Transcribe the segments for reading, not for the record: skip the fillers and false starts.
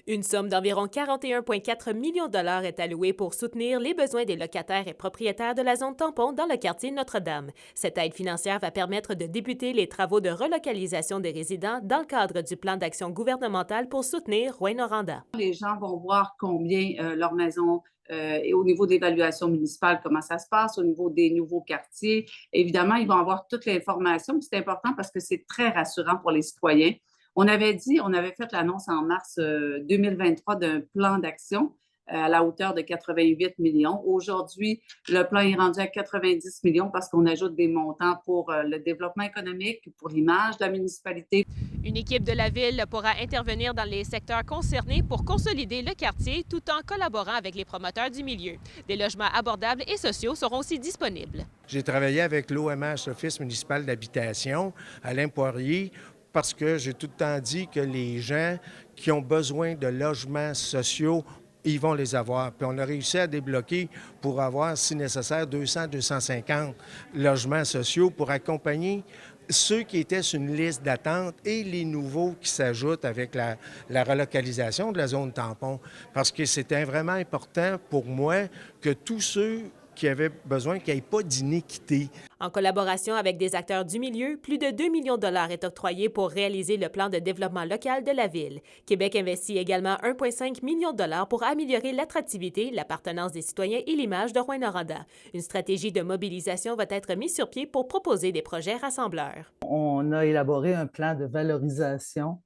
Une somme d'environ 41,4 millions de dollars est allouée pour soutenir les besoins des locataires et propriétaires de la zone tampon dans le quartier Notre-Dame. Cette aide financière va permettre de débuter les travaux de relocalisation des résidents dans le cadre du plan d'action gouvernemental pour soutenir Rouyn-Noranda. Les gens vont voir combien leur maison et au niveau d'évaluation municipale, comment ça se passe, au niveau des nouveaux quartiers. Évidemment, ils vont avoir toute l'information. C'est important parce que c'est très rassurant pour les citoyens. On avait fait l'annonce en mars 2023 d'un plan d'action à la hauteur de 88 millions. Aujourd'hui, le plan est rendu à 90 millions parce qu'on ajoute des montants pour le développement économique, pour l'image de la municipalité. Une équipe de la ville pourra intervenir dans les secteurs concernés pour consolider le quartier tout en collaborant avec les promoteurs du milieu. Des logements abordables et sociaux seront aussi disponibles. J'ai travaillé avec l'OMH, l'Office municipal d'habitation, Alain Poirier, parce que j'ai tout le temps dit que les gens qui ont besoin de logements sociaux, ils vont les avoir. Puis on a réussi à débloquer pour avoir, si nécessaire, 200-250 logements sociaux pour accompagner ceux qui étaient sur une liste d'attente et les nouveaux qui s'ajoutent avec la relocalisation de la zone tampon. Parce que c'était vraiment important pour moi que tous ceux qui avaient besoin qu'il n'y ait pas d'iniquité. En collaboration avec des acteurs du milieu, plus de 2 millions de dollars est octroyé pour réaliser le plan de développement local de la ville. Québec investit également 1,5 million de dollars pour améliorer l'attractivité, l'appartenance des citoyens et l'image de Rouyn-Noranda. Une stratégie de mobilisation va être mise sur pied pour proposer des projets rassembleurs. On a élaboré un plan de valorisation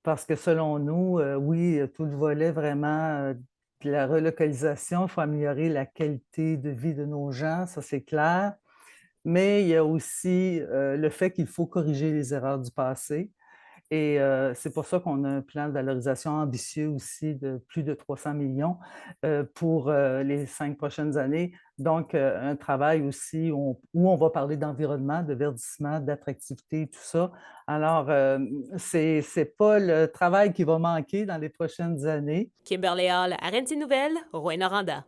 parce que selon nous, oui, tout le volet vraiment de la relocalisation, il faut améliorer la qualité de vie de nos gens, ça c'est clair. Mais il y a aussi le fait qu'il faut corriger les erreurs du passé. Et c'est pour ça qu'on a un plan de valorisation ambitieux aussi de plus de 300 millions pour les 5 prochaines années. Donc, un travail aussi où on va parler d'environnement, de verdissement, d'attractivité, tout ça. Alors, c'est pas le travail qui va manquer dans les prochaines années. Kimberly Hall, RNC Nouvelles, Rouyn-Noranda.